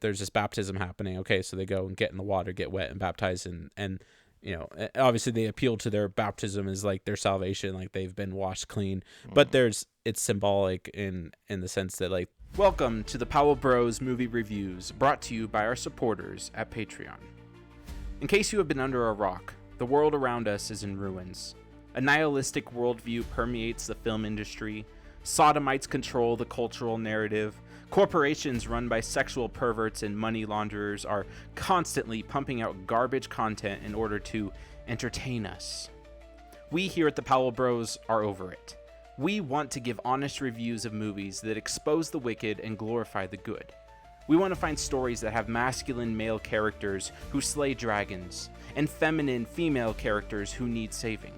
there's this baptism happening. Okay, so they go and get in the water, get wet, and baptize, and obviously they appeal to their baptism as like their salvation, like they've been washed clean. But it's symbolic in the sense that, like, welcome to the Powell Bros movie reviews, brought to you by our supporters at Patreon. In case you have been under a rock, the world around us is in ruins. A nihilistic worldview permeates the film industry. Sodomites control the cultural narrative. Corporations run by sexual perverts and money launderers are constantly pumping out garbage content in order to entertain us. We here at the Powell Bros are over it. We want to give honest reviews of movies that expose the wicked and glorify the good. We want to find stories that have masculine male characters who slay dragons, and feminine female characters who need saving.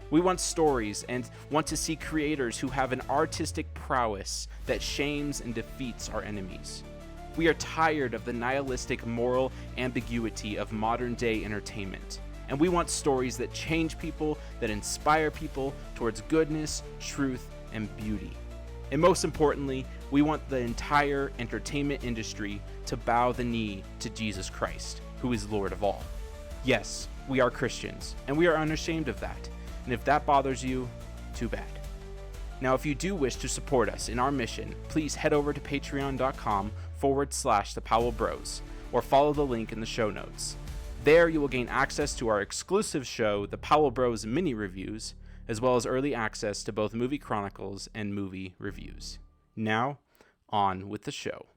We want stories and want to see creators who have an artistic prowess that shames and defeats our enemies. We are tired of the nihilistic moral ambiguity of modern-day entertainment, and we want stories that change people, that inspire people towards goodness, truth, and beauty. And most importantly, we want the entire entertainment industry to bow the knee to Jesus Christ, who is Lord of all. Yes, we are Christians, and we are unashamed of that. And if that bothers you, too bad. Now, if you do wish to support us in our mission, please head over to patreon.com/the Powell Bros, or follow the link in the show notes. There you will gain access to our exclusive show, the Powell Bros Mini Reviews, as well as early access to both movie chronicles and movie reviews. Now, on with the show.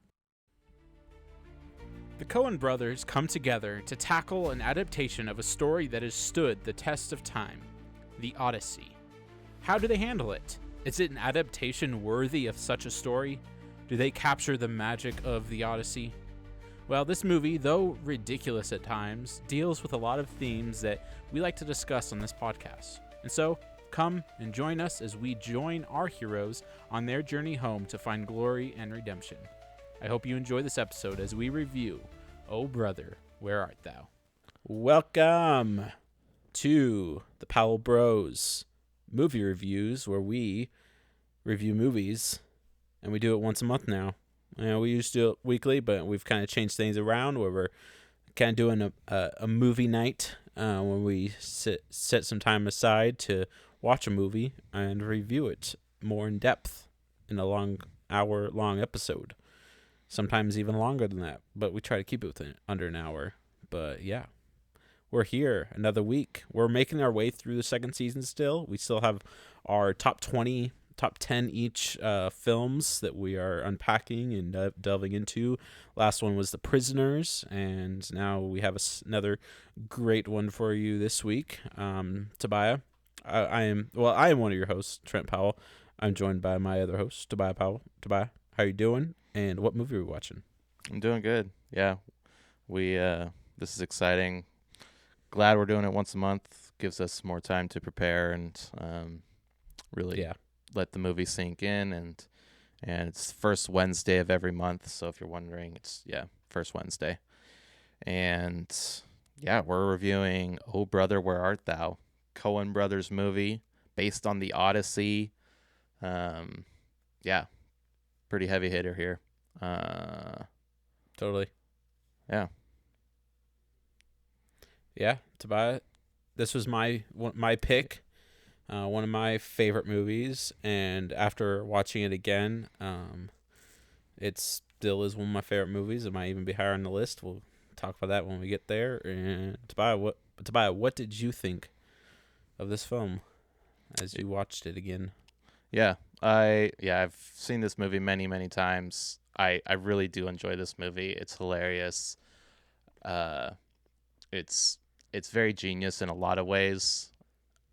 The Coen brothers come together to tackle an adaptation of a story that has stood the test of time. The Odyssey. How do they handle it? Is it an adaptation worthy of such a story? Do they capture the magic of the Odyssey? Well, this movie, though ridiculous at times, deals with a lot of themes that we like to discuss on this podcast. And so, come and join us as we join our heroes on their journey home to find glory and redemption. I hope you enjoy this episode as we review Oh Brother, Where Art Thou? Welcome to the Powell Bros movie reviews, where we review movies, and we do it once a month now. We used to do it weekly, but we've kind of changed things around, where we're kind of doing a movie night when we set some time aside to watch a movie and review it more in depth in a hour-long episode. Sometimes even longer than that, but we try to keep it within under an hour. But yeah. We're here another week. We're making our way through the second season still. We still have our top 10 each films that we are unpacking and delving into. Last one was The Prisoners, and now we have another great one for you this week. Tobiah, I am one of your hosts, Trent Powell. I'm joined by my other host, Tobiah Powell. Tobiah, how you doing? And what movie are we watching? I'm doing good. Yeah, this is exciting. Glad we're doing it once a month. Gives us more time to prepare and really let the movie sink in. And it's first Wednesday of every month. So if you're wondering, it's first Wednesday. And we're reviewing Oh Brother, Where Art Thou? Coen Brothers movie based on the Odyssey. Pretty heavy hitter here. Totally. Yeah. Yeah, Tobiah, this was my pick, one of my favorite movies, and after watching it again, it still is one of my favorite movies. It might even be higher on the list. We'll talk about that when we get there. And Tobiah, what did you think of this film as you watched it again? I've seen this movie many, many times. I really do enjoy this movie. It's hilarious. It's very genius in a lot of ways.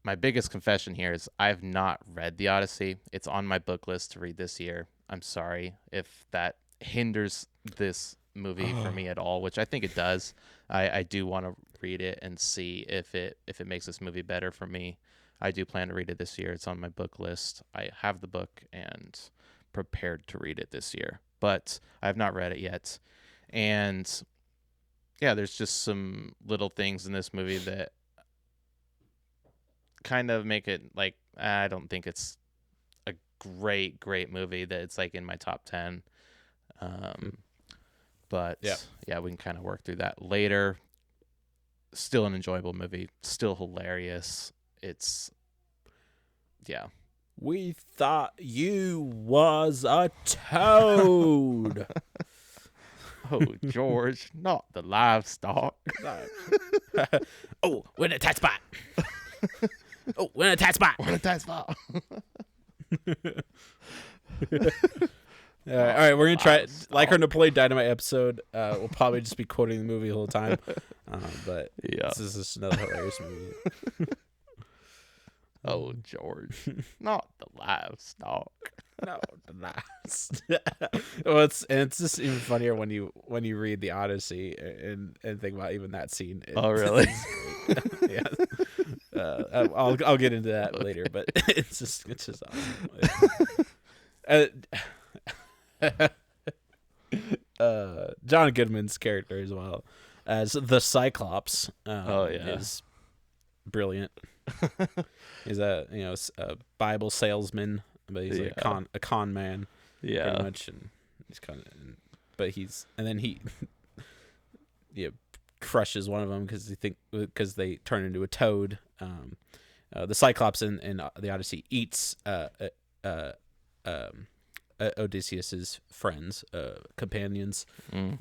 My biggest confession here is I've not read The Odyssey. It's on my book list to read this year. I'm sorry if that hinders this movie for me at all, which I think it does. I do want to read it and see if it makes this movie better for me. I do plan to read it this year. It's on my book list. I have the book and prepared to read it this year, but I have not read it yet. And there's just some little things in this movie that kind of make it like, I don't think it's great movie that it's like in my top 10. But yeah, we can kind of work through that later. Still an enjoyable movie. Still hilarious. It's, yeah. We thought you was a toad. Oh, George, not the livestock. Oh, we're in a tight spot. Oh, we're in a tight spot. We're in a tight spot. All right, we're gonna try it. Like our Napoleon Dynamite episode. We'll probably just be quoting the movie the whole time. But this is just another hilarious movie. Oh, George, not the livestock. No, the last. Well, it's just even funnier when you read the Odyssey and think about even that scene. Oh, really? Yeah. I'll get into that later, but it's just awesome. John Goodman's character as well as the Cyclops. Is brilliant. He's a Bible salesman, but he's like a con man, pretty much, and he's he crushes one of them because they turn into a toad. The Cyclops in the Odyssey eats Odysseus's friends, companions.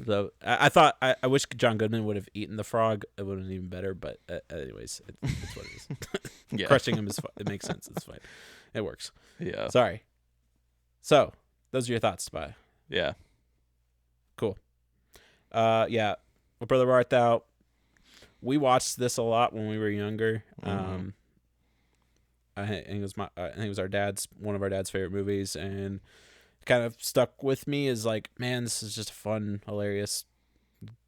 So I wish John Goodman would have eaten the frog. It would have been even better. But anyways, it's what it is. Crushing him it makes sense. It's fine. It works. Yeah. Sorry. So those are your thoughts, Tobiah. Yeah. Cool. Yeah. What Brother Art Thou? We watched this a lot when we were younger. I think it was one of our dad's favorite movies, and kind of stuck with me as like, man, this is just a fun, hilarious,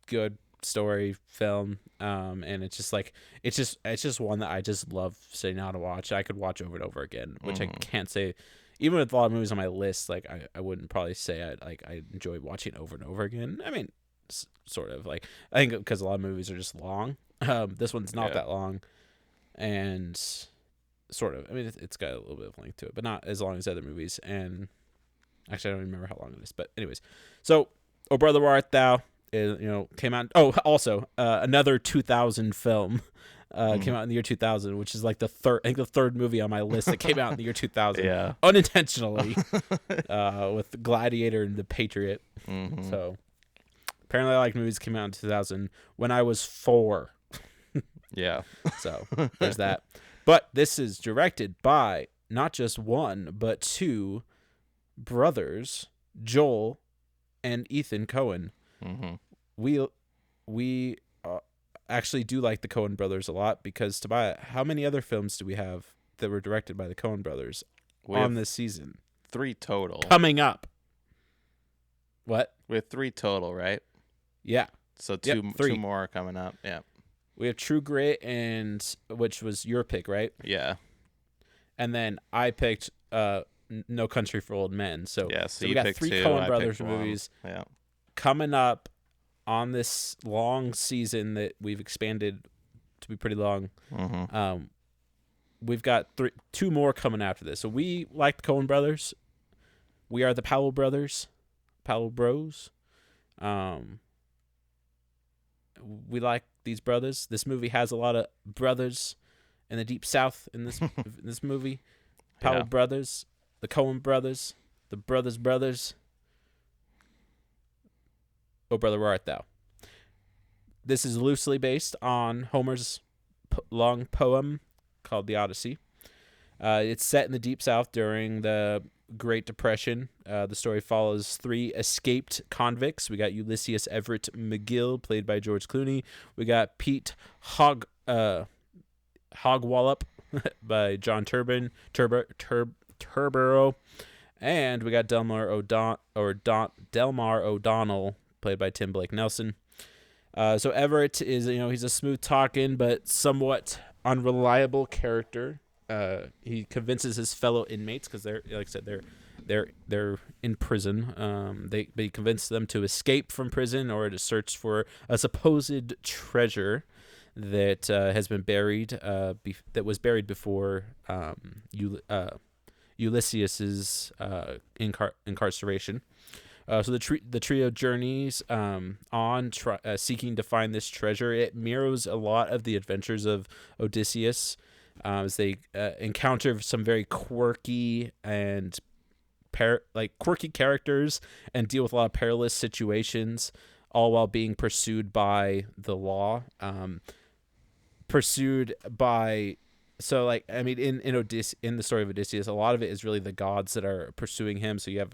good story film. And it's just like it's just one that I just love sitting down to watch. I could watch over and over again, which I can't say. Even with a lot of movies on my list, like I wouldn't probably say I enjoy watching over and over again. I mean, sort of like I think because a lot of movies are just long. This one's not that long, and sort of. I mean, it's got a little bit of length to it, but not as long as other movies. And actually, I don't remember how long it is. But anyways, so "O Brother Where Art Thou" came out. Oh, also another 2000 film. Came out in the year 2000, which is like the third movie on my list that came out in the year 2000, unintentionally, with Gladiator and the Patriot. So apparently, I like movies that came out in 2000 when I was 4. So there's that. But this is directed by not just one, but 2 brothers, Joel and Ethan Coen. We actually do like the Coen brothers a lot because, Tobiah, how many other films do we have that were directed by the Coen brothers on this season? 3 total. Coming up. What? We have 3 total, right? Yeah. So 2 more are coming up. Yeah. We have True Grit, which was your pick, right? Yeah. And then I picked No Country for Old Men. So so we got 3 Coen brothers movies coming up on this long season that we've expanded to be pretty long. We've got 2 more coming after this. So we like the Coen brothers. We are the Powell brothers, Powell bros. We like these brothers. This movie has a lot of brothers in the Deep South in this this movie. Powell brothers, the Coen brothers, the brothers. "O Brother, Where Art Thou?" This is loosely based on Homer's long poem called The Odyssey. It's set in the Deep South during the Great Depression. The story follows 3 escaped convicts. We got Ulysses Everett McGill, played by George Clooney. We got Pete Hogwallop by John Turborough. And we got Delmar O'Donnell, played by Tim Blake Nelson. So Everett is, he's a smooth talking but somewhat unreliable character. He convinces his fellow inmates, because they're, like I said, they're in prison. They convince them to escape from prison or to search for a supposed treasure that has been buried. That was buried before Ulysses's incarceration. So the trio journeys seeking to find this treasure. It mirrors a lot of the adventures of Odysseus, as they encounter some very quirky and quirky characters and deal with a lot of perilous situations, all while being pursued by the law. So like, I mean, in the story of Odysseus, a lot of it is really the gods that are pursuing him. So you have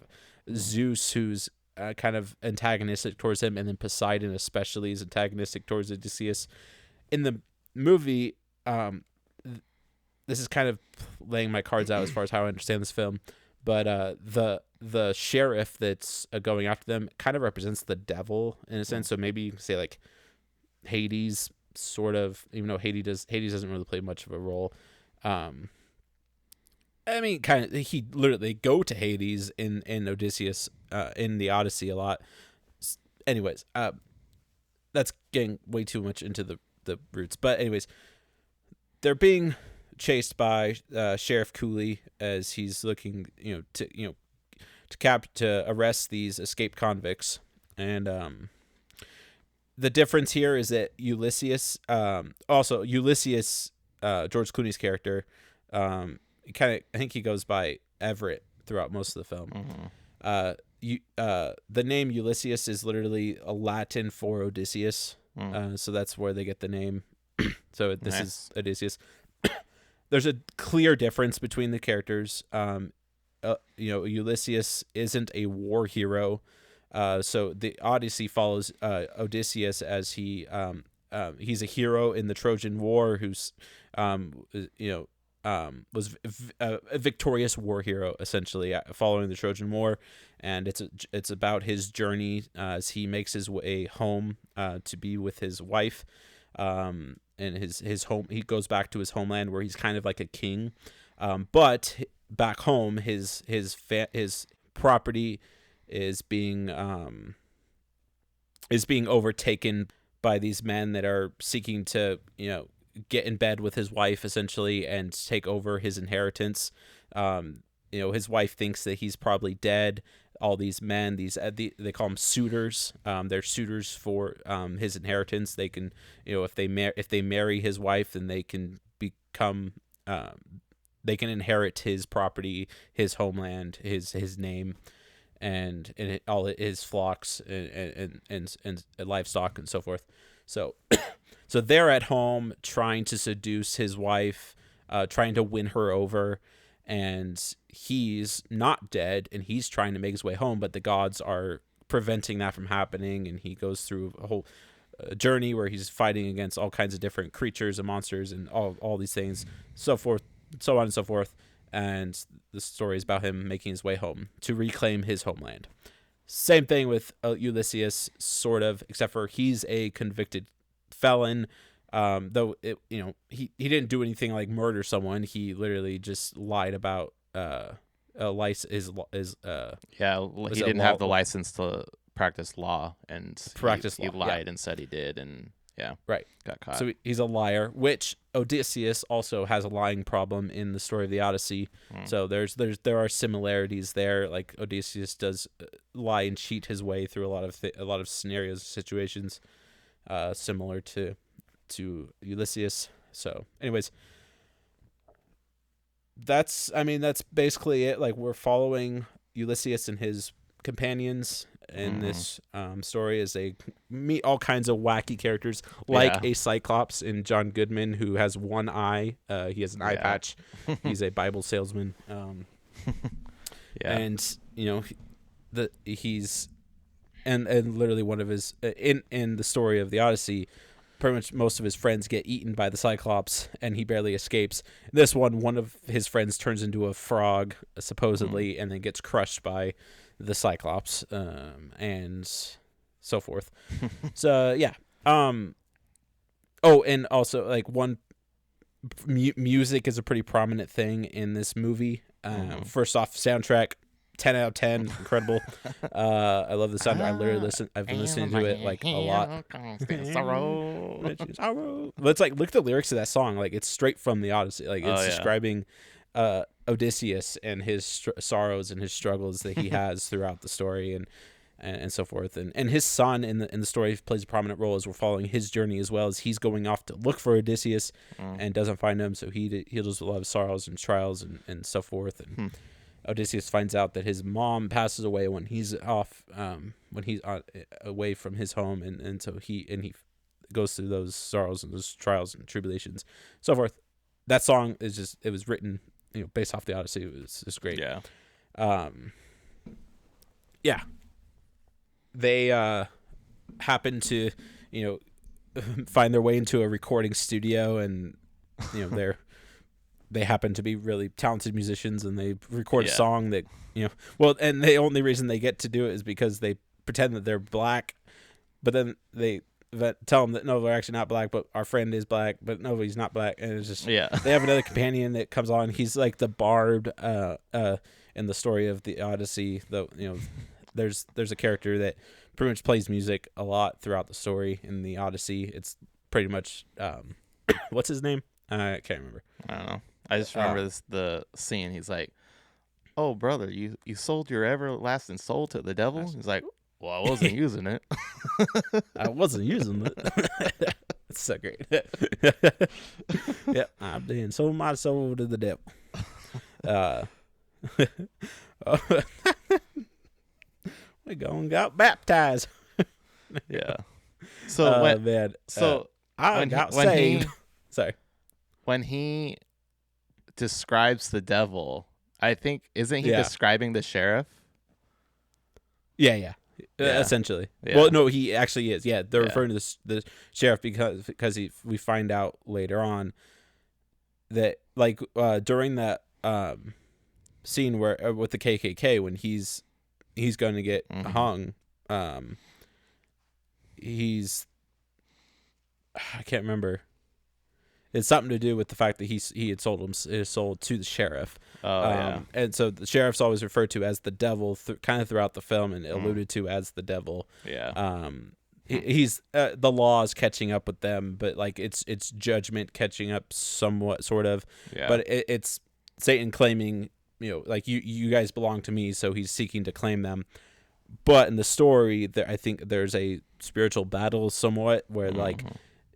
Zeus, who's kind of antagonistic towards him, and then Poseidon especially is antagonistic towards Odysseus. In the movie, this is kind of laying my cards out as far as how I understand this film, but the sheriff that's going after them kind of represents the devil in a sense. So maybe you can say like Hades, sort of, even though Hades doesn't really play much of a role. I mean, kind of, he literally go to Hades in Odysseus, in the Odyssey a lot. Anyways, that's getting way too much into the roots. But anyways, they're being chased by Sheriff Cooley as he's looking, to arrest these escaped convicts. And the difference here is that Ulysses, George Clooney's character, I think he goes by Everett throughout most of the film. The name Ulysses is literally a Latin for Odysseus, so that's where they get the name. So this is Odysseus. There's a clear difference between the characters. Ulysses isn't a war hero. So the Odyssey follows Odysseus as he's a hero in the Trojan War who's was a victorious war hero essentially following the Trojan War, and it's about his journey as he makes his way home to be with his wife, and his home. He goes back to his homeland where he's kind of like a king, but back home his property is being overtaken by these men that are seeking to get in bed with his wife essentially and take over his inheritance. His wife thinks that he's probably dead. All these men, they call them suitors. They're suitors for his inheritance. They can, if they marry his wife, then they can become, they can inherit his property, his homeland, his name, and all his flocks and livestock and so forth. So they're at home trying to seduce his wife, trying to win her over, and he's not dead, and he's trying to make his way home, but the gods are preventing that from happening, and he goes through a whole journey where he's fighting against all kinds of different creatures and monsters and all these things, so on and so forth, and the story is about him making his way home to reclaim his homeland. Same thing with Ulysses, sort of, except for he's a convicted felon. Though he didn't do anything like murder someone. He literally just lied about a license. He didn't have the license to practice law, and he lied and said he did, and got caught. So he's a liar, which Odysseus also has a lying problem in the story of the Odyssey. So there are similarities there. Like Odysseus does lie and cheat his way through a lot of scenarios, situations, similar to Ulysses. So anyways, that's basically it. Like, we're following Ulysses and his companions in this story as they meet all kinds of wacky characters, like a Cyclops in John Goodman, who has one eye. He has an eye patch. He's a Bible salesman. And he's literally one of his in the story of the Odyssey, pretty much most of his friends get eaten by the Cyclops, and he barely escapes. This one of his friends turns into a frog, supposedly, and then gets crushed by the Cyclops, and so forth. So, yeah. And also, like, music is a pretty prominent thing in this movie. First off, soundtrack, 10 out of 10, incredible. I love the sound. I've been listening to it like a lot. But it's like, look at the lyrics of that song. Like, it's straight from the Odyssey. Like, it's describing Odysseus and his sorrows and his struggles that he has throughout the story. And and so forth. And his son in the story plays a prominent role as we're following his journey, as well as he's going off to look for Odysseus and doesn't find him. So he deals with a lot of sorrows and trials and so forth. And Odysseus finds out that his mom passes away when he's off, when he's away from his home. And so he goes through those sorrows and those trials and tribulations, so forth. That song is it was written, based off the Odyssey. It was just great. Yeah. Yeah. They happen to, find their way into a recording studio, and they happen to be really talented musicians, and they record a song that and the only reason they get to do it is because they pretend that they're black, but then they tell them that no, they're actually not black, but our friend is black, but no, he's not black. And it's just, they have another companion that comes on. He's like the bard in the story of the Odyssey. Though, there's a character that pretty much plays music a lot throughout the story in the Odyssey. It's pretty much, what's his name? I can't remember. I don't know. I just remember the scene. He's like, "Oh, brother, you sold your everlasting soul to the devil?" He's like, "Well, I wasn't using it." I wasn't using it. It's so great. Yep, I've been sold my soul to the devil. We gone got baptized. Yeah. So man. I got saved. Sorry. When he describes the devil, I think isn't he describing the sheriff? Yeah. Essentially. Yeah. Well, no, he actually is. Yeah, they're referring to the sheriff because we find out later on that during that scene where with the KKK when he's going to get hung, I can't remember. It's something to do with the fact that he had sold his soul to the sheriff. And so the sheriff's always referred to as the devil kind of throughout the film, and alluded to as the devil. Yeah. He's the law is catching up with them, but it's judgment catching up somewhat, sort of. Yeah. But it's Satan claiming, you guys belong to me, so he's seeking to claim them. But in the story, I think there's a spiritual battle somewhat where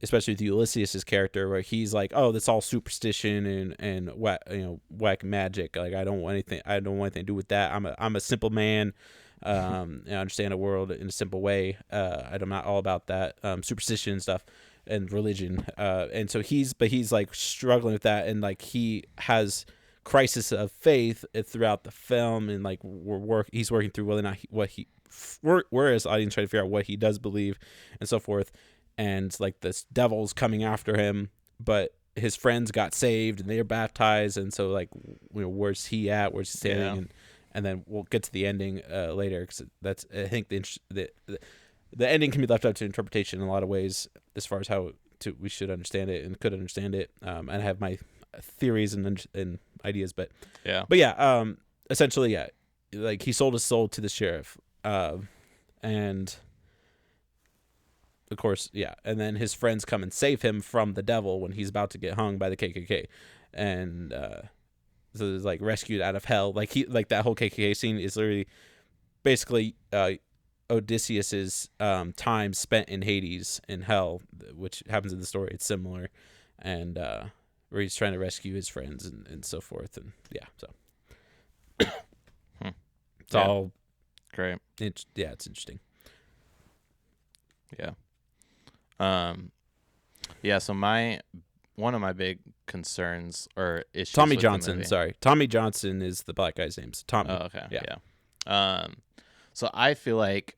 especially with Ulysses' character, where he's like, "Oh, that's all superstition and whack magic. Like I don't want anything to do with that. I'm a simple man. And I understand the world in a simple way. I'm not all about that superstition and stuff and religion. And so he's like struggling with that, and he has crisis of faith throughout the film, and he's working through whether or not whereas audience try to figure out what he does believe and so forth. And this devil's coming after him, but his friends got saved and they're baptized, and so where's he at? Where's he standing? And then we'll get to the ending later, because that's, I think the ending can be left up to interpretation in a lot of ways as far as how we should understand it and could understand it. And I have my theories and ideas, but essentially, he sold his soul to the sheriff, and of course, and then his friends come and save him from the devil when he's about to get hung by the KKK, and so there's rescued out of hell. That whole KKK scene is literally basically Odysseus's time spent in Hades, in hell, which happens in the story. It's similar, and where he's trying to rescue his friends and so forth, and so it's all great. It's interesting. Yeah. So one of my big concerns or issues. Tommy Johnson. Sorry, Tommy Johnson is the black guy's name. So Tommy. Oh, okay. Yeah. So I feel like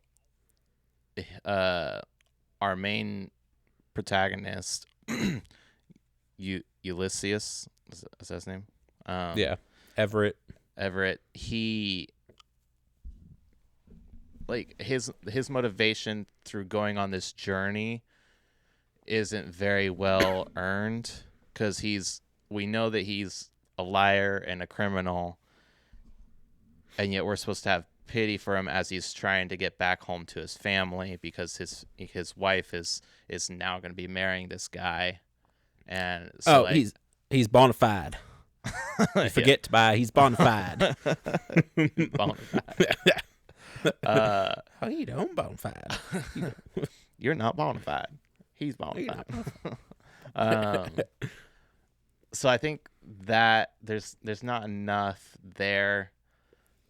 our main protagonist, Ulysses, is that his name? Everett. He, his motivation through going on this journey isn't very well earned, because we know that he's a liar and a criminal, and yet we're supposed to have pity for him as he's trying to get back home to his family, because his wife is now going to be marrying this guy, and so he's bona fide. You forget to buy. He's bona fide. Bona fide. uh, How you doing, Bonafide? you're not bona fide. He's bona fide. um, so I think that there's not enough there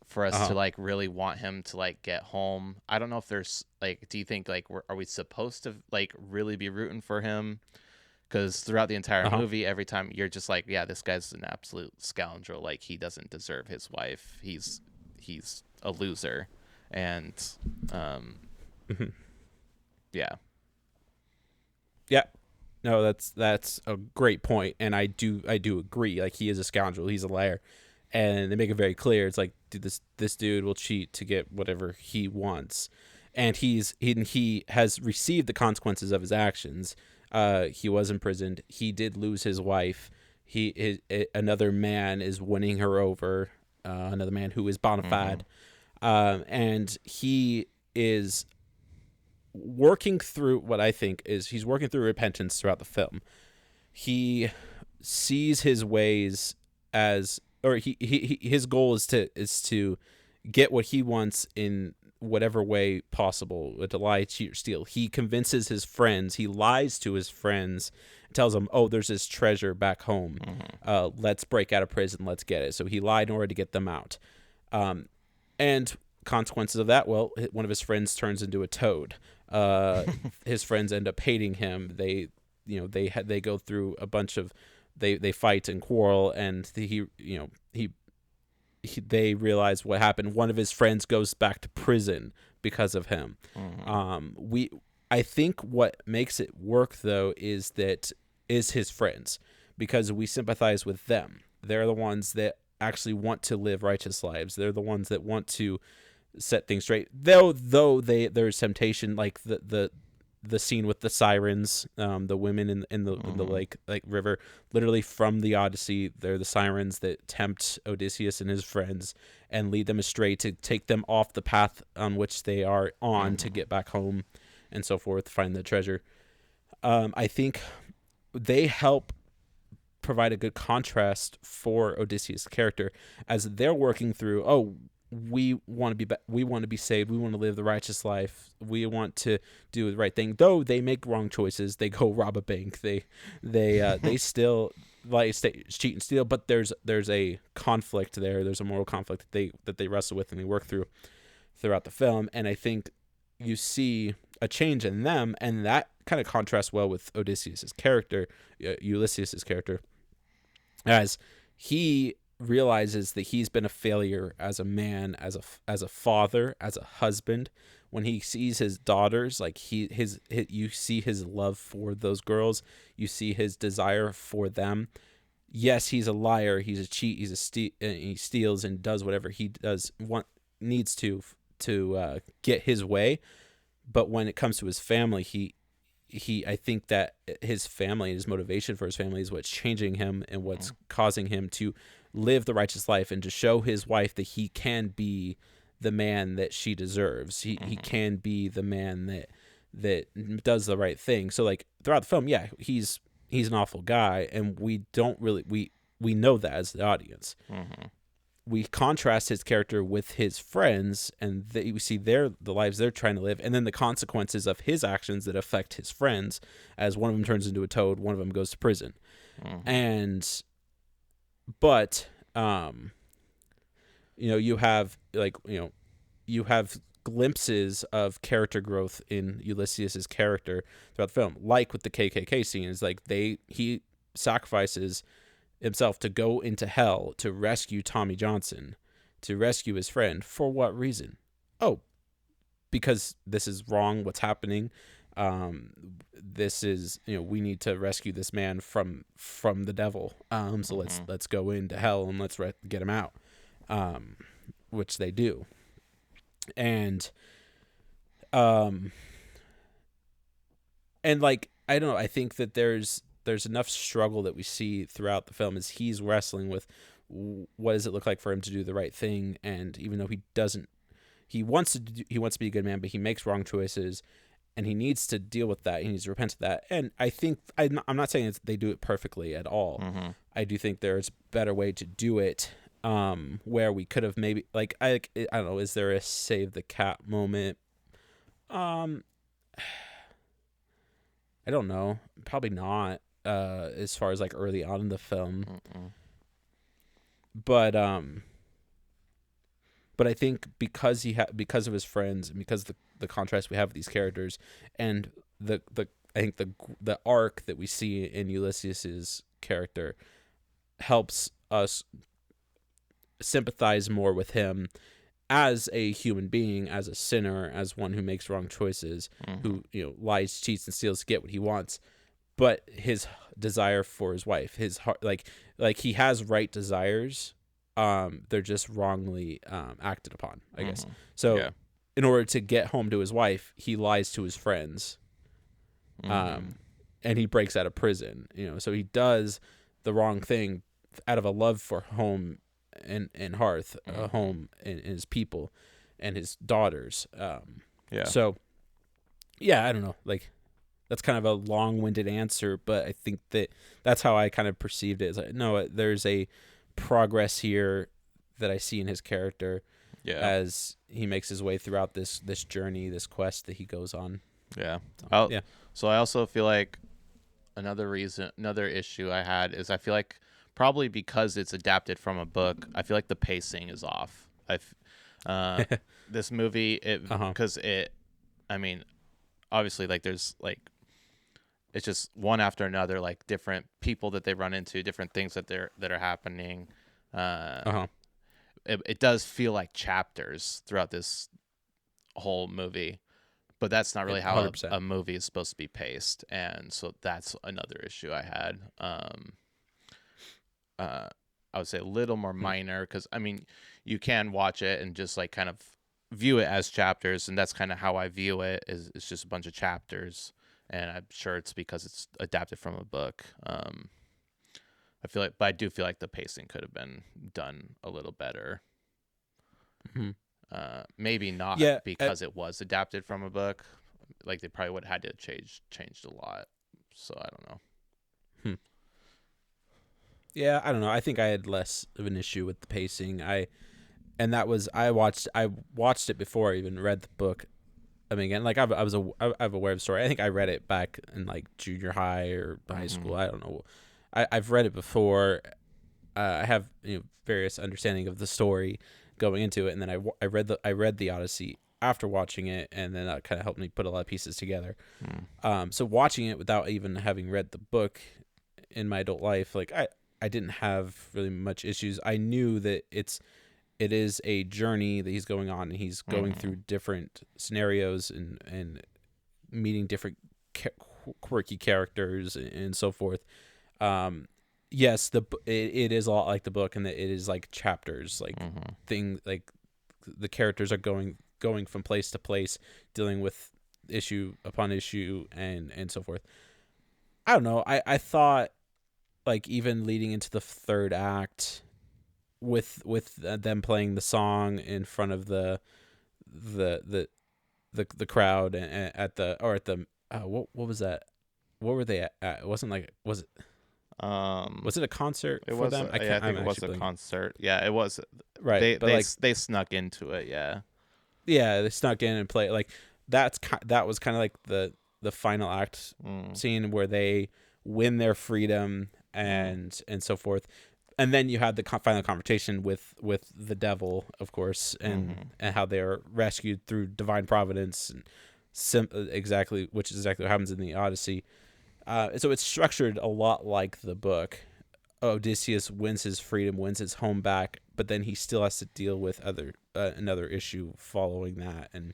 for us to like really want him to like get home. I don't know if there's like, do you think like are we supposed to like really be rooting for him? Because throughout the entire movie, every time you're just like, yeah, this guy's an absolute scoundrel. Like, he doesn't deserve his wife. He's a loser, and yeah. No, that's a great point, and I do agree. Like, he is a scoundrel. He's a liar, and they make it very clear. It's like, dude, this dude will cheat to get whatever he wants, and he has received the consequences of his actions. He was imprisoned. He did lose his wife. Another man is winning her over. Another man who is bona fide, and he is working through what I think is he's working through repentance throughout the film. He sees his ways as, or his goal is to get what he wants in whatever way possible, to lie, cheat, or steal. He convinces his friends. He lies to his friends, tells them, "Oh, there's this treasure back home. Let's break out of prison. Let's get it." So he lied in order to get them out. And consequences of that, well, one of his friends turns into a toad. His friends end up hating him. They go through a bunch of they fight and quarrel, and they realize what happened. One of his friends goes back to prison because of him. I think what makes it work though is his friends, because we sympathize with them. They're the ones that actually want to live righteous lives. They're the ones that want to set things straight. Though there's temptation, like the scene with the sirens, the women in the lake river, literally from the Odyssey. They're the sirens that tempt Odysseus and his friends and lead them astray to take them off the path on which they are on to get back home and so forth, find the treasure. I think they help provide a good contrast for Odysseus' character as they're working through, we want to be saved. We want to live the righteous life. We want to do the right thing. Though they make wrong choices, they go rob a bank. They still cheat and steal. But there's a conflict there. There's a moral conflict that they wrestle with and they work through throughout the film. And I think you see a change in them, and that kind of contrasts well with Odysseus' character, Ulysses' character, as he realizes that he's been a failure as a man, as a father, as a husband. When he sees his daughters, like you see his love for those girls, you see his desire for them. Yes, he's a liar, he's a cheat, he steals and does whatever he needs to get his way. But when it comes to his family, I think that his family and his motivation for his family is what's changing him and what's causing him to live the righteous life and to show his wife that he can be the man that she deserves. He can be the man that does the right thing. So like throughout the film, yeah, he's an awful guy, and we don't really we know that as the audience. We contrast his character with his friends, and we see the lives they're trying to live, and then the consequences of his actions that affect his friends, as one of them turns into a toad, one of them goes to prison. But you have you have glimpses of character growth in Ulysses' character throughout the film, like with the KKK scene. Is like he sacrifices himself to go into hell to rescue Tommy Johnson, to rescue his friend. For what reason? Oh, because this is wrong. What's happening? This is, we need to rescue this man from the devil. So let's go into hell and let's get him out. Which they do. And like, I don't know, I think that there's enough struggle that we see throughout the film as he's wrestling with what does it look like for him to do the right thing. And even though he wants to be a good man, but he makes wrong choices, and he needs to deal with that. He needs to repent of that. And I think I'm not saying they do it perfectly at all. I do think there's a better way to do it. where we could have maybe like I don't know, is there a save the cat moment? Um, I don't know. Probably not. As far as like early on in the film, Mm-mm. but but I think because because of his friends and because the contrast we have with these characters and the I think the arc that we see in Ulysses's character helps us sympathize more with him as a human being, as a sinner, as one who makes wrong choices, Mm-hmm. who lies, cheats, and steals to get what he wants. But his desire for his wife, his heart, like he has right desires, they're just wrongly acted upon, I guess. Mm-hmm. So, Yeah. in order to get home to his wife, he lies to his friends, Mm-hmm. and he breaks out of prison. So he does the wrong thing out of a love for home and hearth, a Mm-hmm. home and his people and his daughters. Yeah. So yeah, I don't know. Like that's kind of a long-winded answer, but I think that's how I kind of perceived it. It's like, no, there's a progress here that I see in his character Yeah. as he makes his way throughout this journey, this quest that he goes on. Yeah. Yeah. So I also feel like another issue I had is I feel like probably because it's adapted from a book, I feel like the pacing is off. This movie, Uh-huh. because I mean, obviously, like there's like it's just one after another, like different people that they run into, different things that are happening. Uh-huh. It does feel like chapters throughout this whole movie, but that's not really how 100%. a movie is supposed to be paced, and so that's another issue I had. I would say a little more minor because I mean, you can watch it and just like kind of view it as chapters, and that's kind of how I view it. Is it's just a bunch of chapters, and I'm sure it's because it's adapted from a book. I feel like, but I do feel like the pacing could have been done a little better. Mm-hmm. Maybe not Yeah. because it was adapted from a book. Like they probably would have had to changed a lot. So I don't know. Hmm. Yeah, I don't know. I think I had less of an issue with the pacing. I watched it before I even read the book. I mean, again, like I'm aware of the story. I think I read it back in like junior high or high school. I don't know. I've read it before. I have various understanding of the story going into it, and then I read the Odyssey after watching it, and then that kind of helped me put a lot of pieces together. So watching it without even having read the book in my adult life, like I didn't have really much issues. I knew that it is a journey that he's going on, and he's going through different scenarios and meeting different quirky characters and so forth. Yes, it is a lot like the book, and that it is like chapters, like like the characters are going from place to place, dealing with issue upon issue and so forth. I don't know. I thought like even leading into the third act with them playing the song in front of the the crowd and at the what was that? What were they at? It wasn't like was it a concert It for was. them? Yeah, I think I'm it was actually a blanking. concert. Yeah, it was. Right, but like They snuck into it. Yeah. yeah, they snuck in and played like that was kind of like the final act Mm. scene where they win their freedom and so forth. And then you had the final confrontation with the devil, of course, and how they are rescued through divine providence and exactly, which is exactly what happens in the Odyssey. So it's structured a lot like the book. Odysseus wins his freedom, wins his home back, but then he still has to deal with another issue following that, and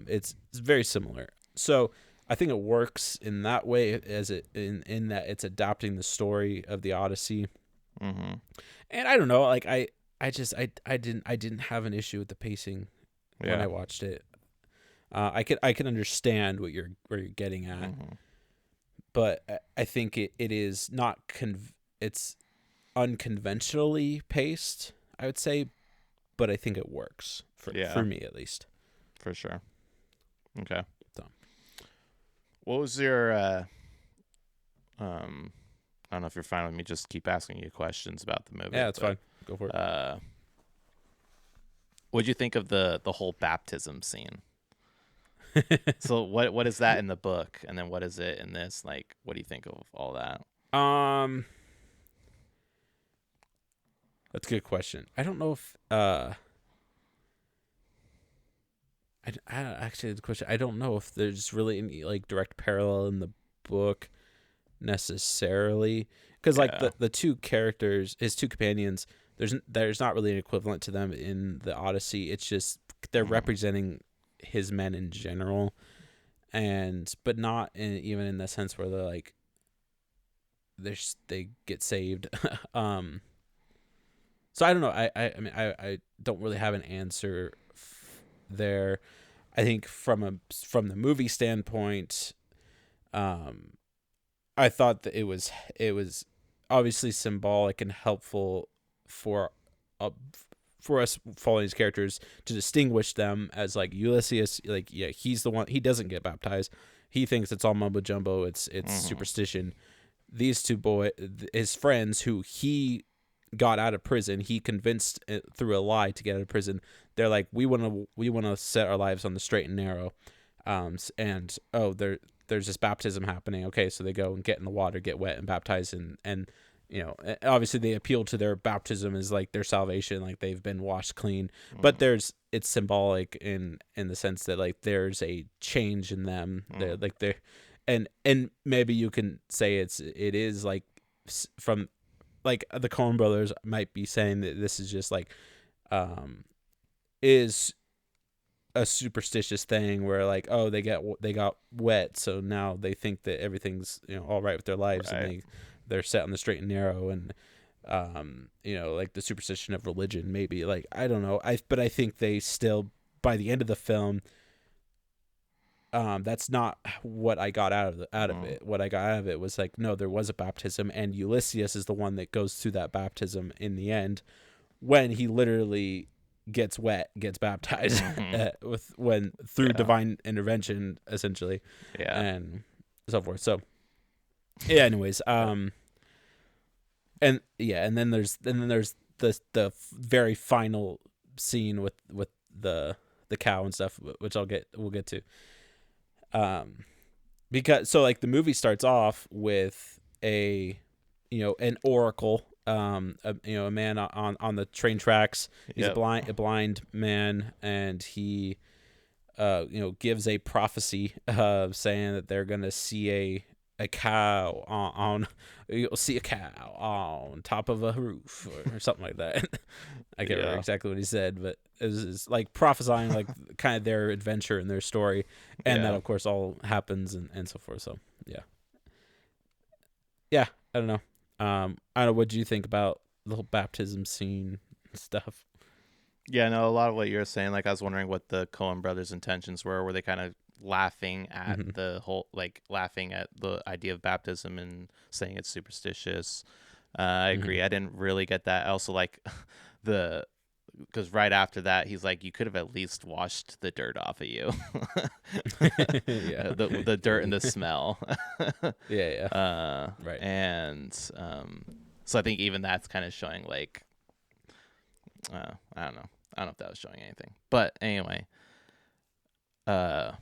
it's very similar. So I think it works in that way, as it in that it's adapting the story of the Odyssey. Mm-hmm. And I don't know, like I didn't have an issue with the pacing when Yeah. I watched it. I can understand where you're getting at, but I think it is not it's unconventionally paced, I would say, but I think it works Yeah. for me at least. For sure. Okay. So What was your um don't know if you're fine with me just keep asking you questions about the movie. Yeah, that's fine. Go for it. What'd you think of the whole baptism scene? So what is that in the book, and then what is it in this? Like, what do you think of all that? That's a good question. I don't know if actually the question. I don't know if there's really any like direct parallel in the book necessarily, because like the two characters, his two companions, there's not really an equivalent to them in the Odyssey. It's just they're representing his men in general, but not even in the sense where they're like they get saved. So I don't know. I mean I don't really have an answer there. I think from the movie standpoint, I thought that it was obviously symbolic and helpful for us following these characters to distinguish them, as like Ulysses, like he's the one, he doesn't get baptized. He thinks it's all mumbo jumbo. It's superstition. These two his friends who he got out of prison, he convinced through a lie to get out of prison. They're like, we want to set our lives on the straight and narrow. And there's this baptism happening. Okay, so they go and get in the water, get wet, and baptize, and obviously they appeal to their baptism as like their salvation, like they've been washed clean. But it's symbolic in the sense that like there's a change in them. They're and maybe you can say it is like from like the Coen brothers might be saying that this is just like is a superstitious thing where like, oh, they got wet, so now they think that everything's all right with their lives, right. And they're set on the straight and narrow, and like the superstition of religion, maybe, like, I don't know. But I think they still, by the end of the film, that's not what I got out of it. What I got out of it was like, no, there was a baptism, and Ulysses is the one that goes through that baptism in the end, when he literally gets wet, gets baptized through divine intervention, essentially, and so forth. So, yeah. Anyways, and then there's the very final scene with the cow and stuff, which we'll get to. Because so like the movie starts off with an oracle, a man on the train tracks. He's a blind man, and he gives a prophecy saying that they're gonna see a cow on you'll see a cow on top of a roof or something like that. I can't remember exactly what he said, but it was like prophesying like kind of their adventure and their story, and that of course all happens and so forth. So I don't know. I don't know. What do you think about the whole baptism scene stuff? Yeah, no, a lot of what you're saying, like I was wondering what the Coen brothers' intentions were. Were they kind of laughing at the whole, like laughing at the idea of baptism and saying it's superstitious? I agree. I didn't really get that. I also like because right after that, he's like, you could have at least washed the dirt off of you. The dirt and the smell. Right. And so I think even that's kind of showing like, I don't know. I don't know if that was showing anything. But anyway, I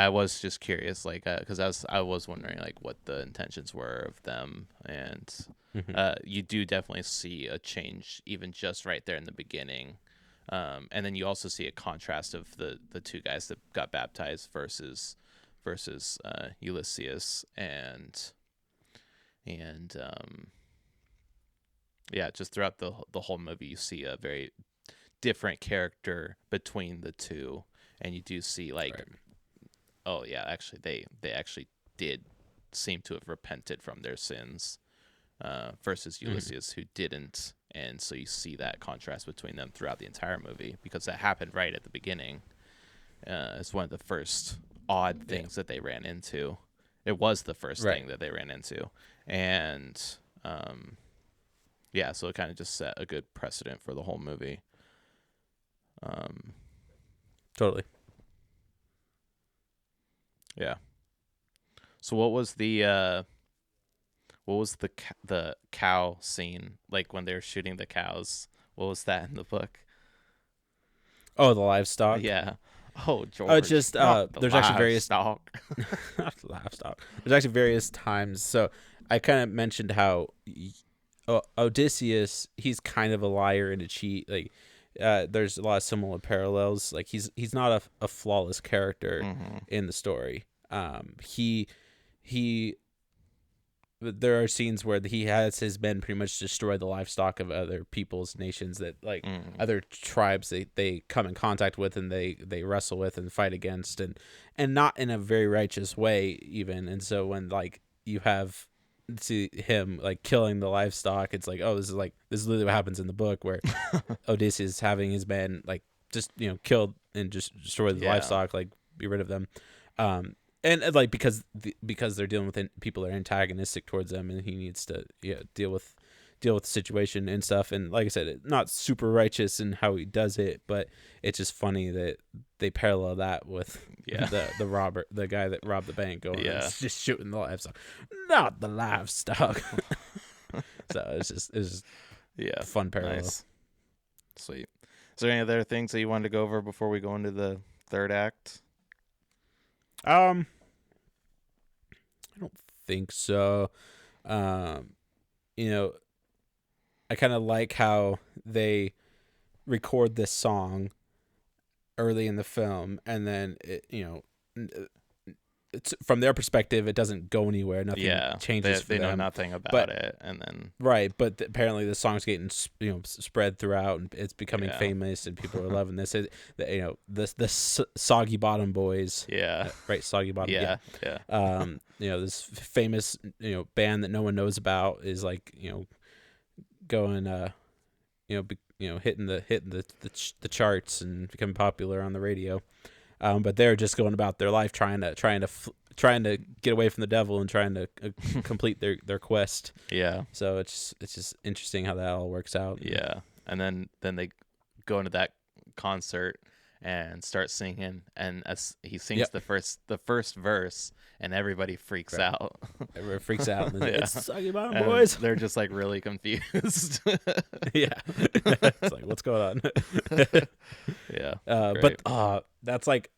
was just curious, like, because I was wondering like what the intentions were of them, and you do definitely see a change even just right there in the beginning, and then you also see a contrast of the two guys that got baptized versus Ulysses, and just throughout the whole movie you see a very different character between the two, and you do see like. Right. Oh yeah, actually, they actually did seem to have repented from their sins, versus Ulysses, who didn't, and so you see that contrast between them throughout the entire movie, because that happened right at the beginning. It's one of the first odd things that they ran into. It was the first thing that they ran into, and so it kind of just set a good precedent for the whole movie. Totally. Yeah. So what was the what was the cow scene like when they were shooting the cows? What was that in the book? Oh, the livestock. Yeah. Oh, It's George, just not the there's actually various livestock. not the livestock. There's actually various times. So I kind of mentioned how Odysseus, he's kind of a liar and a cheat. Like there's a lot of similar parallels. Like he's not a flawless character in the story. He there are scenes where he has his men pretty much destroy the livestock of other people's nations that like other tribes they come in contact with and they wrestle with and fight against and not in a very righteous way even. And so when like you have to him like killing the livestock, it's like, oh, this is literally what happens in the book where Odysseus having his men like just killed and just destroy the livestock, like be rid of them. And like because they're dealing with people that are antagonistic towards them, and he needs to deal with the situation and stuff. And like I said, not super righteous in how he does it, but it's just funny that they parallel that with the guy that robbed the bank going just shooting the livestock, not the livestock. So it's just a fun parallel. Nice. Sweet. Is there any other things that you wanted to go over before we go into the third act? I don't think so. I kind of like how they record this song early in the film, and then it's from their perspective, it doesn't go anywhere. Nothing changes. They know nothing about it, and then but apparently the song's getting spread throughout, and it's becoming famous, and people are loving this. The Soggy Bottom Boys. Yeah. Right, Soggy Bottom. Yeah. This famous band that no one knows about is like going hitting the charts and becoming popular on the radio. But they're just going about their life trying to get away from the devil and trying to complete their quest. Yeah. So it's just interesting how that all works out. Yeah. And then they go into that concert and start singing, and as he sings the first verse, and everybody freaks out. Everybody freaks out. And it's Soggy Bottom Boys. They're just like really confused. Yeah. It's like, what's going on? Yeah. But that's like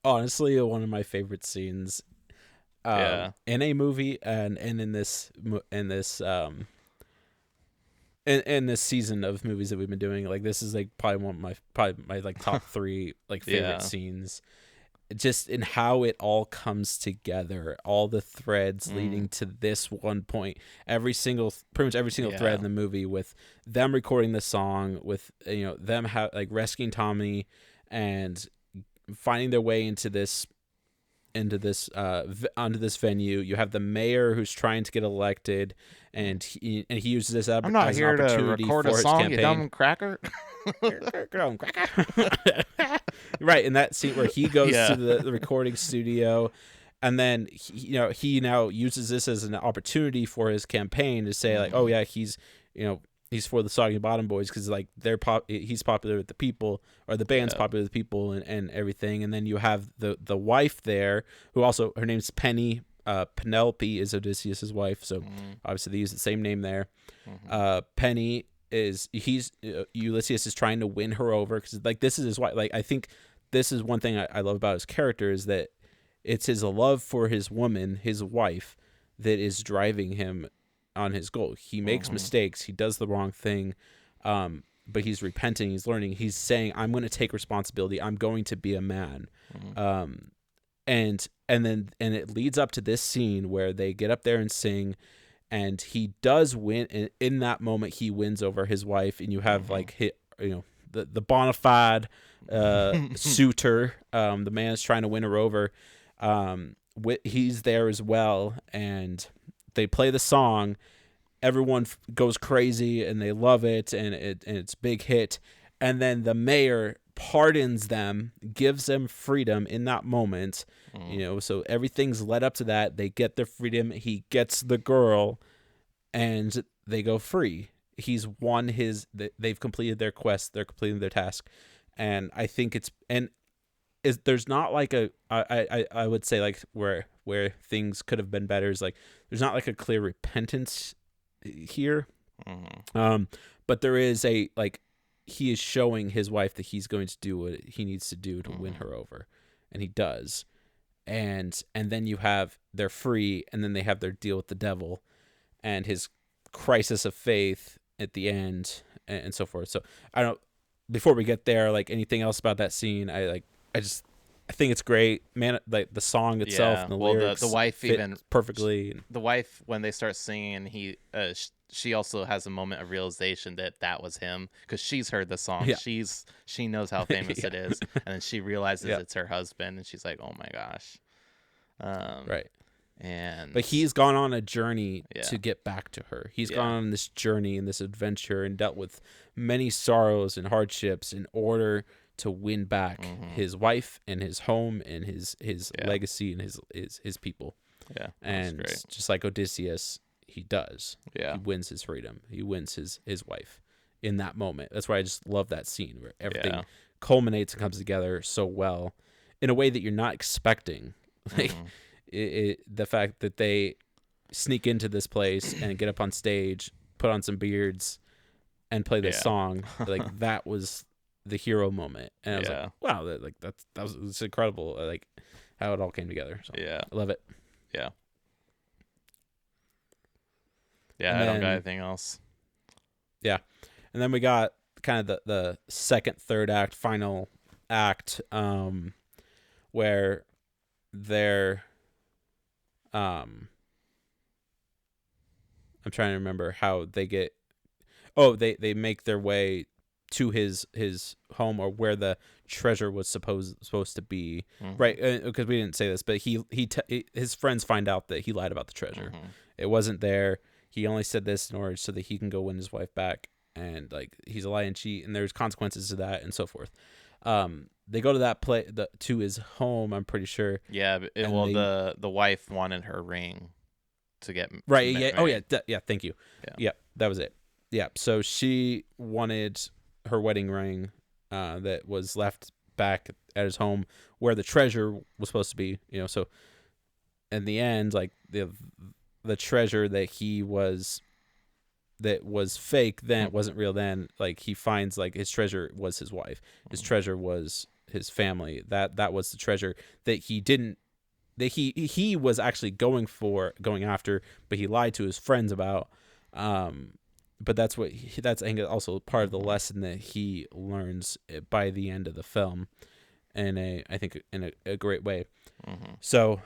honestly one of my favorite scenes in a movie and in this in this season of movies that we've been doing. Like this is like probably one of my like top 3 like favorite scenes, just in how it all comes together, all the threads leading to this one point, pretty much every single thread in the movie, with them recording the song, with them rescuing Tommy and finding their way onto this venue. You have the mayor who's trying to get elected, and he uses this I'm not as here an opportunity to record for a his song, campaign. you dumb cracker. Right, in that scene where he goes to the recording studio, and then he now uses this as an opportunity for his campaign to say like, oh yeah, he's for the Soggy Bottom Boys because like he's popular with the people, or the band's popular with the people and everything. And then you have the wife there, who also, her name's Penny. Penelope is Odysseus's wife, so obviously they use the same name there. Penny Ulysses is trying to win her over because like this is his wife. Like I think this is one thing I love about his character, is that it's his love for his woman, his wife, that is driving him on his goal. He makes mistakes, he does the wrong thing, but he's repenting, he's learning, he's saying, I'm going to take responsibility, I'm going to be a man. And it leads up to this scene where they get up there and sing, and he does win. And in that moment, he wins over his wife, and you have the bona fide suitor. The man is trying to win her over. He's there as well, and they play the song. Everyone goes crazy, and they love it, and it's a big hit. And then the mayor pardons them, gives them freedom in that moment. So everything's led up to that. They get their freedom. He gets the girl, and they go free. He's won they've completed their quest. They're completing their task. And I think there's not like I would say like where things could have been better is like there's not like a clear repentance here. But there is a like he is showing his wife that he's going to do what he needs to do to win her over, and he does. And then you have they're free, and then they have their deal with the devil and his crisis of faith at the end, and so forth. So I don't, before we get there, like anything else about that scene, I think it's great, man. Like the song itself, and the lyrics, the wife fit even perfectly. The wife, when they start singing, she also has a moment of realization that was him, because she's heard the song. Yeah. She knows how famous Yeah. it is, and then she realizes Yeah. it's her husband, and she's like, oh my gosh. Right. And But he's gone on a journey Yeah. to get back to her. He's Yeah. gone on this journey and this adventure and dealt with many sorrows and hardships in order to win back his wife and his home and his Yeah. legacy and his people. Yeah, that's And great. just like Odysseus, he does. Yeah. He wins his freedom. He wins his wife in that moment. That's why I just love that scene where everything Yeah. culminates and comes together so well in a way that you're not expecting. Like the fact that they sneak into this place and get up on stage, put on some beards, and play this Yeah. song, like that was the hero moment. And I was Yeah. like, wow, that was incredible. Like how it all came together. So Yeah. I love it. Yeah. Yeah, And I don't got then- anything else. Yeah. And then we got kind of the second, third act, final act, where they're I'm trying to remember how they get they make their way to his home, or where the treasure was supposed to be, right? Because we didn't say this, but his friends find out that he lied about the treasure. It wasn't there. He only said this in order so that he can go win his wife back, and like he's a lie and cheat, and there's consequences to that, and so forth. They go to that to his home, I'm pretty sure. Yeah, but the wife wanted her ring to get Right. ma- Yeah. Oh, yeah. Yeah. Thank you. Yeah. Yeah. That was it. Yeah. So she wanted her wedding ring, that was left back at his home where the treasure was supposed to be. So in the end, like the treasure that was fake then, wasn't real then. Like he finds like his treasure was his wife. His treasure was his family. That was the treasure that he was actually going after, but he lied to his friends about. But that's I think also part of the lesson that he learns by the end of the film, I think in a great way. So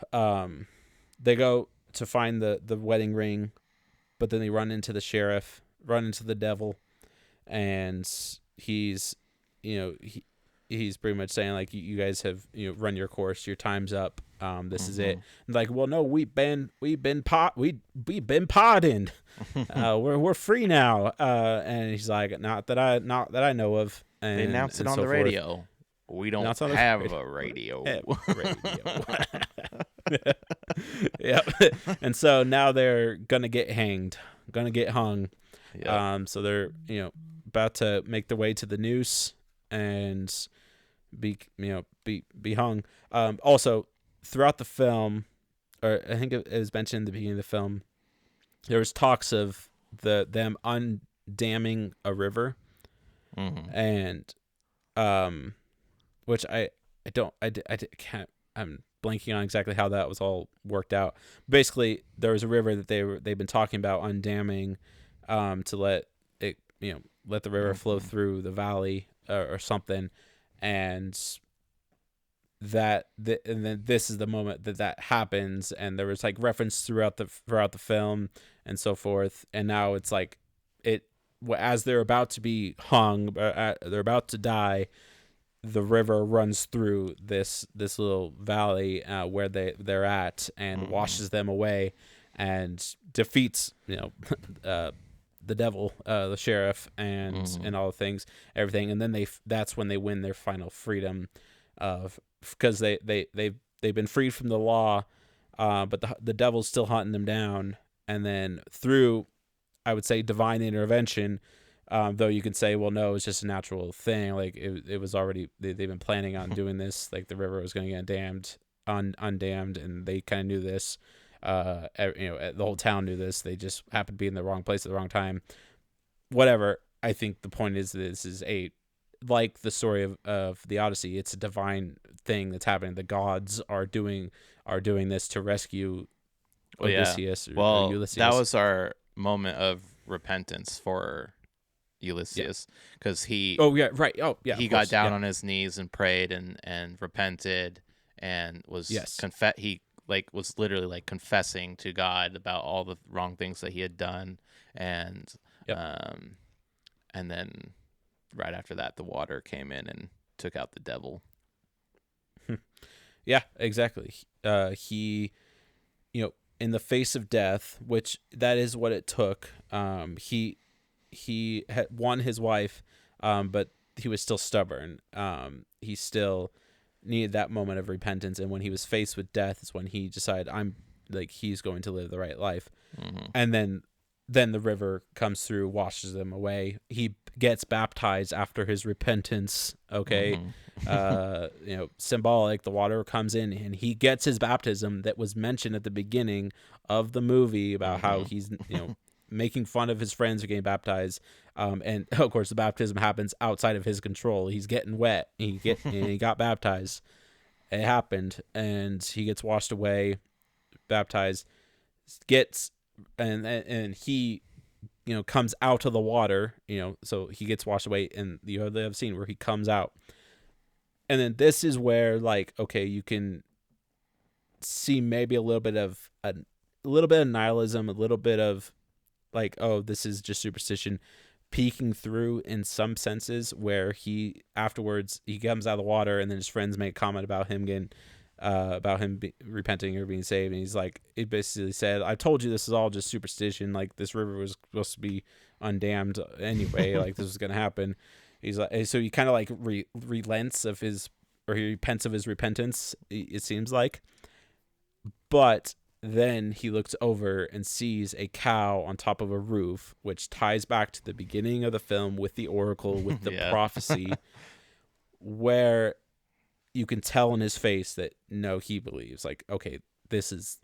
they go to find the wedding ring, but then they run into the sheriff, run into the devil, and he's pretty much saying like, you guys have run your course, your time's up. This is it. And like, well, no, we've been pardoned. We're free now. And he's like, not that I know of. And they announced it on so the forth. radio. We don't Announced on the have radio. a radio. Yep. And so now they're gonna get hung. Yeah. So they're about to make their way to the noose and be hung. Also throughout the film, or I think it was mentioned in the beginning of the film, there was talks of them undamming a river, and which I can't. I'm blanking on exactly how that was all worked out. Basically, there was a river that they've been talking about undamming, to let it let the river flow through the valley, or something, and then this is the moment that happens, and there was like reference throughout the film and so forth, and now it's like as they're about to be hung, they're about to die, the river runs through this little valley where they're at, and washes them away and defeats the devil, the sheriff, and all the things, everything, and then that's when they win their final freedom, because they've been freed from the law, but the devil's still hunting them down, and then through, I would say, divine intervention, Though you could say, well, no, it's just a natural thing. Like it was already they've been planning on doing this. Like the river was going to get undammed, and they kind of knew this. The whole town knew this. They just happened to be in the wrong place at the wrong time. Whatever. I think the point is this is like the story of the Odyssey. It's a divine thing that's happening. The gods are doing this to rescue Odysseus or Ulysses. That was our moment of repentance for Ulysses, because he he got down on his knees and prayed and repented and was he was literally like confessing to God about all the wrong things that he had done, and and then right after that the water came in and took out the devil. Yeah, exactly. He in the face of death, which that is what it took, he had won his wife, but he was still stubborn. He still needed that moment of repentance, and when he was faced with death is when he decided he's going to live the right life. And then the river comes through, washes him away. He gets baptized after his repentance. Okay. Symbolic, the water comes in and he gets his baptism that was mentioned at the beginning of the movie about how he's, making fun of his friends who getting baptized. And of course the baptism happens outside of his control. He's getting wet. And he got baptized. It happened, and he gets washed away, baptized, and he comes out of the water, so he gets washed away, and you have the scene where he comes out. And then this is where you can see maybe a little bit of nihilism, a little bit of this is just superstition peeking through in some senses, where he afterwards he comes out of the water, and then his friends make a comment about him getting repenting or being saved, and he basically said, I told you this is all just superstition, this river was supposed to be undammed anyway, this was gonna happen. He's so he kind of relents of his, or he repents of his repentance, it seems like. But then he looks over and sees a cow on top of a roof, which ties back to the beginning of the film with the oracle, with the prophecy, where you can tell in his face that no, he believes okay, this is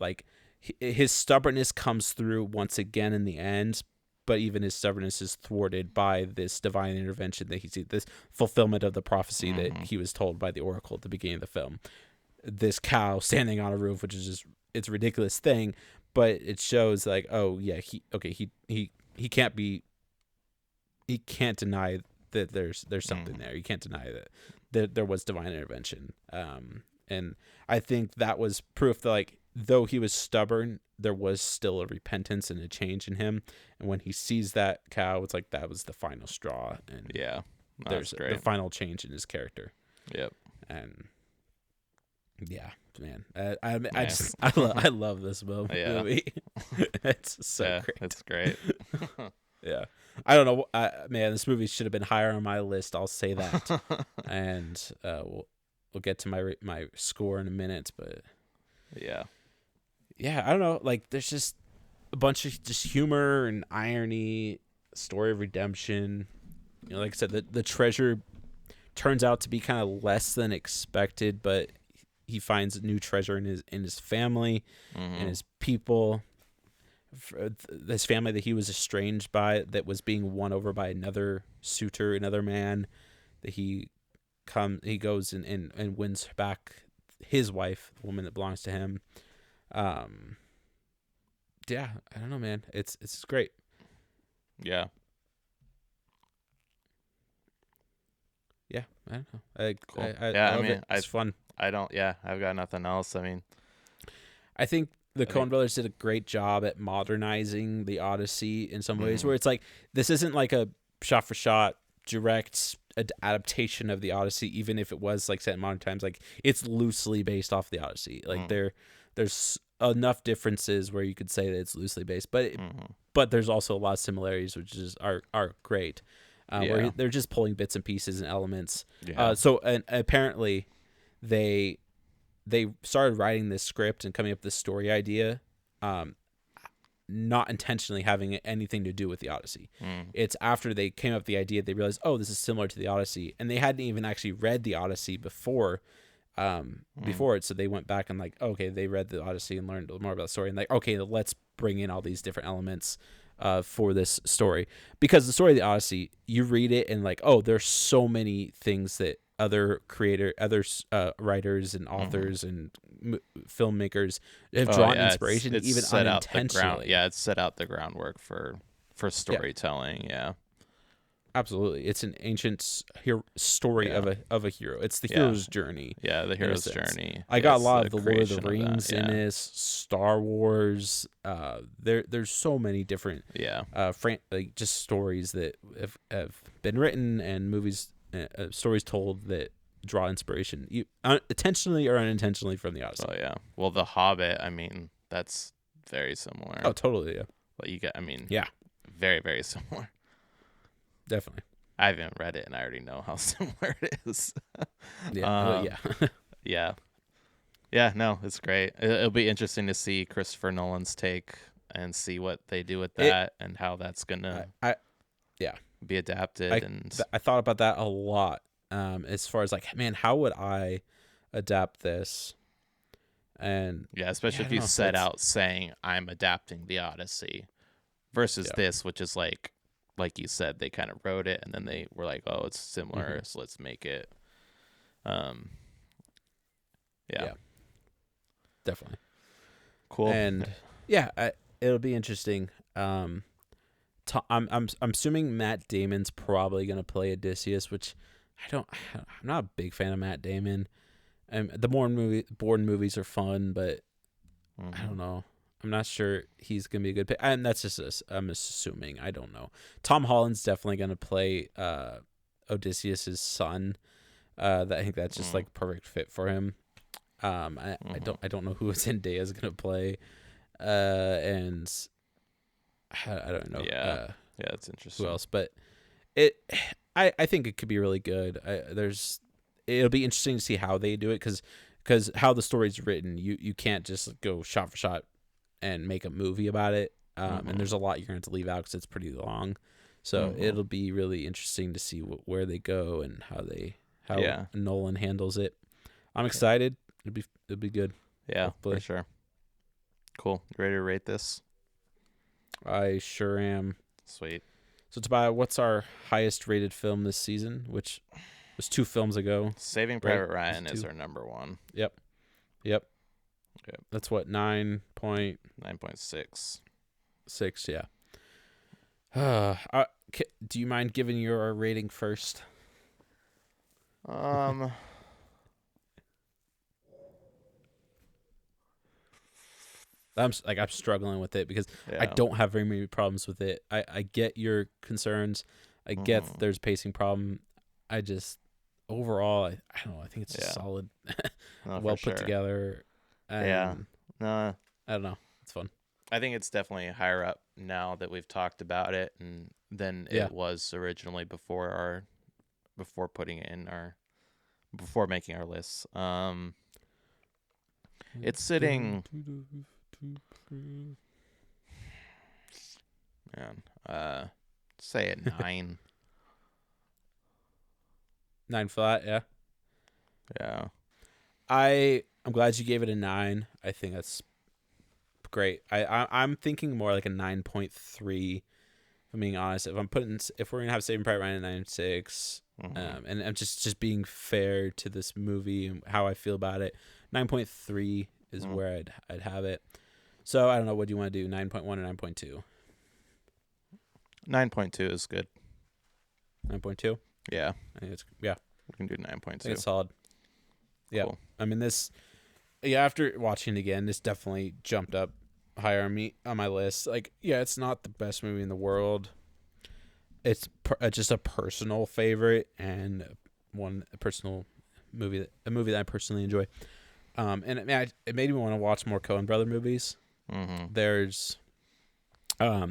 his stubbornness comes through once again in the end, but even his stubbornness is thwarted by this divine intervention that he sees, this fulfillment of the prophecy that he was told by the oracle at the beginning of the film. This cow standing on a roof, which is just, it's a ridiculous thing, but it shows he can't deny that there's something there. You can't deny that there was divine intervention. And I think that was proof that though he was stubborn, there was still a repentance and a change in him. And when he sees that cow, it's that was the final straw. And there's the final change in his character. Yep. And yeah, man, I love this movie. It's so great. It's great. Yeah, I don't know, man. This movie should have been higher on my list. I'll say that. And we'll get to my score in a minute, but yeah, I don't know. There's just a bunch of just humor and irony, story of redemption. Like I said, the treasure turns out to be kind of less than expected, but he finds a new treasure in his family and his people, his family that he was estranged by, that was being won over by another suitor, another man, that he goes and wins back his wife, the woman that belongs to him. I don't know, man. It's great. Yeah. Yeah, I don't know. Cool. I love it. It's fun. I've got nothing else. I think the Coen brothers did a great job at modernizing the Odyssey in some ways, where it's this isn't a shot for shot direct adaptation of the Odyssey, even if it was set in modern times. It's loosely based off the Odyssey. There's enough differences where you could say that it's loosely based, but there's also a lot of similarities, which are great. Where they're just pulling bits and pieces and elements. Yeah. And apparently they started writing this script and coming up with this story idea not intentionally having anything to do with the Odyssey. It's after they came up with the idea, they realized, oh, this is similar to the Odyssey, and they hadn't even actually read the Odyssey before it. So they went back and like, okay, they read the Odyssey and learned more about the story, and like, okay, let's bring in all these different elements for this story, because the story of the Odyssey, you read it and like, oh, there's so many things that other writers and authors and filmmakers have drawn inspiration, it's even set unintentionally. It's set out the groundwork for storytelling. Yeah, absolutely. It's an ancient story of a hero. It's the hero's journey. Yeah, the hero's journey. I got a lot of the Lord of the Rings in this, Star Wars. There's so many different like just stories that have been written, and movies, stories told that draw inspiration, intentionally or unintentionally, from the Odyssey. Oh yeah. Well, The Hobbit, I mean, that's very similar. Oh, totally. Yeah. But you get, I mean, very, very similar. Definitely. I haven't read it, and I already know how similar it is. Yeah. No, it's great. It'll be interesting to see Christopher Nolan's take and see what they do with that and how that's gonna be adapted. I thought about that a lot. As far as like, man, how would I adapt this? And especially if you set out saying I'm adapting the Odyssey versus this, which is like you said, they kind of wrote it and then they were like, oh, it's similar, so let's make it. Definitely cool. And it'll be interesting. I'm assuming Matt Damon's probably gonna play Odysseus, which I'm not a big fan of Matt Damon. The Bourne movies are fun, but I don't know. I'm not sure he's gonna be a good pick, and that's just I'm assuming. I don't know. Tom Holland's definitely gonna play Odysseus's son. I think that's just like perfect fit for him. I don't know who Zendaya is gonna play, and I don't know. That's interesting. Who else? But I think it could be really good. It'll be interesting to see how they do it, because how the story's written, you can't just go shot for shot and make a movie about it. And there's a lot you're going to have to leave out because it's pretty long. So it'll be really interesting to see where they go and how Nolan handles it. I'm excited. It'll be good. Yeah, hopefully. For sure. Cool. You ready to rate this? I sure am. Sweet. So Tobiah, what's our highest rated film this season? Which was 2 films ago. Saving Private Ryan is our number 1. Yep. Okay. That's what, 9.6. 6, yeah. Do you mind giving your rating first? I'm struggling with it because I don't have very many problems with it. I get your concerns. I get that there's a pacing problem. I just overall, I don't know. I think it's a solid, well put together. And no, I don't know. It's fun. I think it's definitely higher up now that we've talked about it, and than it was originally before making our lists. It's sitting. Man, say it 9. 9 flat, yeah. Yeah. I'm glad you gave it a 9. I think that's great. I'm thinking more like a 9.3. If I'm being honest, if we're gonna have Saving Private Ryan at 9.6, and I'm just being fair to this movie and how I feel about it, 9.3 is where I'd have it. So I don't know. What do you want to do? 9.1 or 9.2? 9.2 is good. 9.2. Yeah. I think it's We can do 9.2. It's solid. Yeah. Cool. I mean, this. Yeah. After watching it again, this definitely jumped up higher on my list. Like, it's not the best movie in the world. It's just a personal favorite and a personal movie, a movie that I personally enjoy. And it made me want to watch more Coen Brother movies. There's a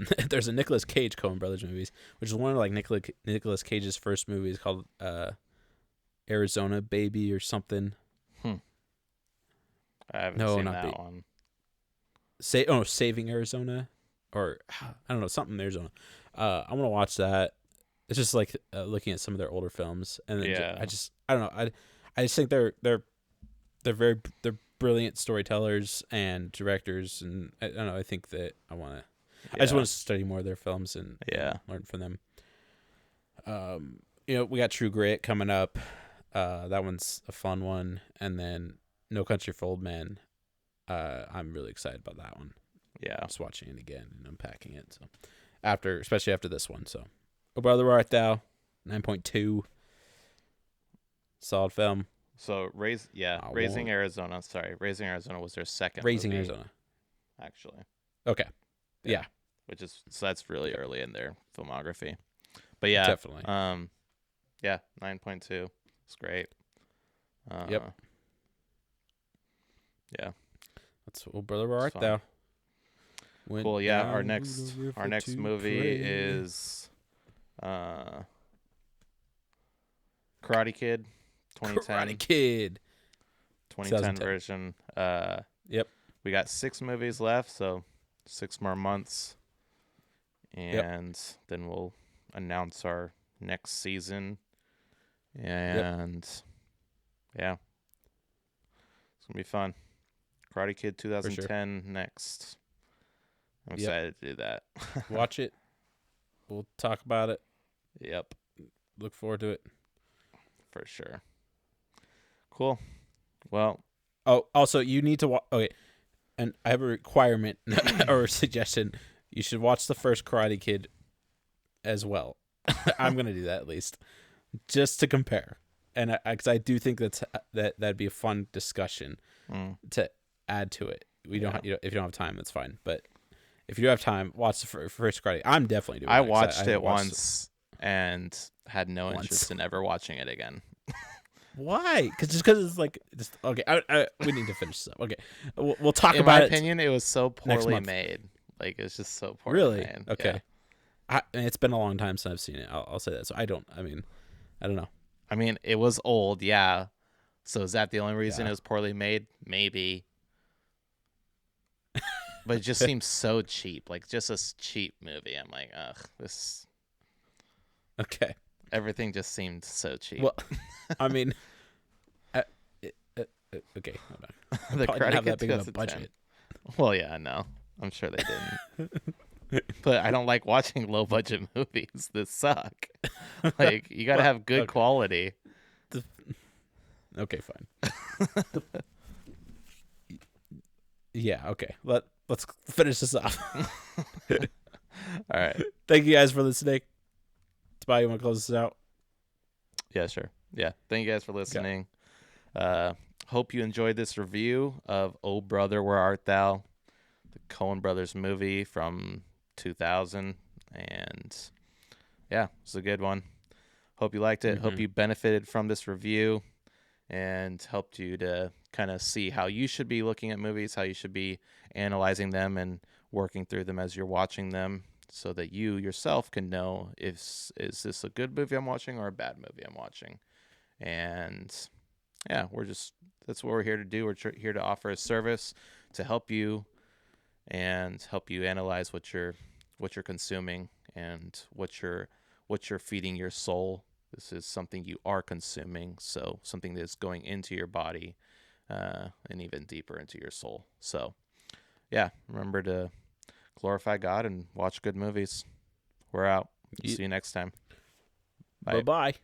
Nicolas Cage Coen Brothers movies, which is one of like Nicolas Cage's first movies, called Arizona Baby or something. I haven't seen that one. Saving Arizona or I don't know, something in Arizona. I want to watch that. It's just like looking at some of their older films, and then Yeah. I don't know. I just think they're brilliant storytellers and directors, and I don't know. I think that I just want to study more of their films and learn from them. We got True Grit coming up. That one's a fun one, and then No Country for Old Men. I'm really excited about that one. Yeah, just watching it again and unpacking it. So especially after this one. So, Oh Brother Where Art Thou, 9.2, solid film. So Raising Arizona. Sorry, Raising Arizona was their second. Raising movie, Arizona, actually. Okay, yeah. That's really early in their filmography, but yeah, Definitely. 9.2. It's great. Yep. Yeah. That's Oh Brother Where Art Thou. Cool. Yeah. Our next movie is Karate Kid, 2010. Karate Kid, 2010 version. Yep. We got 6 movies left, so 6 more months, and then we'll announce our next season. And yeah, it's gonna be fun. Karate Kid 2010 next. I'm excited to do that. Watch it. We'll talk about it. Yep. Look forward to it. For sure. Cool. Well. Oh, also, you need to watch. Okay, and I have a requirement or a suggestion. You should watch the first Karate Kid as well. I'm gonna do that at least, just to compare, and because I do think that'd be a fun discussion to add to it. We don't, if you don't have time, that's fine. But if you do have time, watch the first Karate. I'm definitely doing. I watched it once and had no interest in ever watching it again. Why? Because it's like okay. We need to finish this up. Okay, we'll talk about it. In my opinion, it was so poorly made. Like it was just so poorly made. Okay. Yeah. It's been a long time since I've seen it. I'll say that. So I don't know. I mean, it was old, yeah. So is that the only reason it was poorly made? Maybe. But it just seems so cheap. Like just a cheap movie. I'm like, ugh, this. Okay. Everything just seemed so cheap. Well, I mean, okay. Hold on. The Karate Kid that big of a budget. Well, yeah, no, I'm sure they didn't. But I don't like watching low budget movies that suck. Like you got to have good quality. Okay, fine. Yeah. Okay. Let's finish this off. All right. Thank you guys for listening. Tobiah, you want to close this out? Yeah, sure. Yeah. Thank you guys for listening. Hope you enjoyed this review of Oh Brother, Where Art Thou? The Coen Brothers movie from 2000. And yeah, it's a good one. Hope you liked it. Hope you benefited from this review and helped you to kind of see how you should be looking at movies, how you should be analyzing them and working through them as you're watching them, so that you yourself can know is this a good movie I'm watching or a bad movie I'm watching. And yeah, that's what we're here to do. We're here to offer a service to help you and help you analyze what you're consuming and what you're feeding your soul. This is something you are consuming, so something that's going into your body and even deeper into your soul. So yeah, remember to glorify God and watch good movies. We're out. See you next time. Bye. Bye-bye.